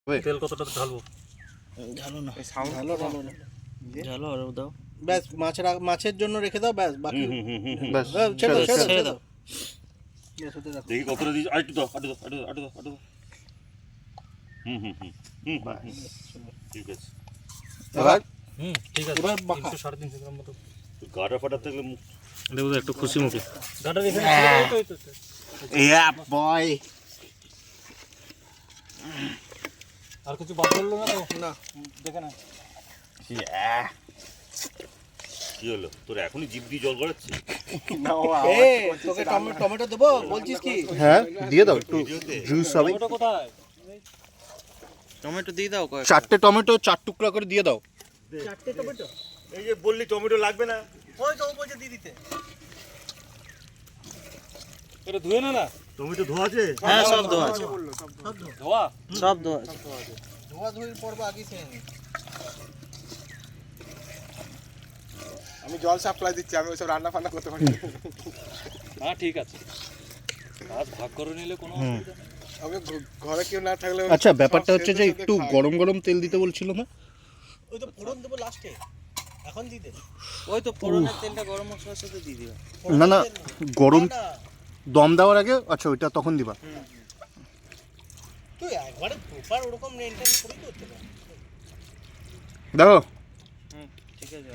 তেল কতটা ঢালবো? ঝালো না, ঝালো আর দাও। ব্যাস মাছের জন্য রেখে দাও, ব্যাস বাকি ব্যাস ছেড়ে দাও। দেখি কতটা দিয়েছি, আরেকটু দাও, আরেকটু দাও। ঠিক আছে। এবার ঠিক আছে। এবার 300-350 গ্রাম মতো গাটা ফাটা থাকলে দেবো একটু খুশি মুখে। গাটা রেখে বয় আর কিছু বাদ পড়লো না তো? না, দেখে না। কি হলো তোর এখনই জিভ দিয়ে জল গড়াচ্ছে? তোকে টমেটো দেবো বলছিস কি? হ্যাঁ দিয়ে দাও, একটু জুস হবে। টমেটো কোথায়? টমেটো দিয়ে দাও কয়েক। 4টে টমেটো 4 টুকরা করে দিয়ে দাও। 4টে টমেটো? এই যে বললি টমেটো লাগবে না, ওই তো বলছে দিয়ে দিতে। এটা ধুয়ে না না? টমেটো ধোয়া আছে? হ্যাঁ সব ধোয়া আছে, ধোয়া? সব ধোয়া আছে। ধোয়াধুয়ির পর্ব আগে সেরে নি। আমি জল সাপ্লাই দিচ্ছি, আমি ওইসব রান্না ফান্না করতে পারি না। হ্যাঁ ঠিক আছে, কাজ ভাগ করে নিলে কোনো অসুবিধা নেই। আমি ঘরে কেউ না থাকলে আচ্ছা ব্যাপারটা হচ্ছে যে একটু গরম গরম তেল দিতে বলছিল না? ওই তো ফোড়ন দেবো লাস্টে, এখন দিয়ে দে। ওই তো ফোড়নের তেলটা গরম মশলার সাথে দিয়ে দিবা। না গরম দম দেওয়ার আগে, আচ্ছা ওইটা তখন দিবা। তুই একবারে প্রপার ওরকম মেনটেন করেই করতে পারবি। দেখো ঠিক আছে।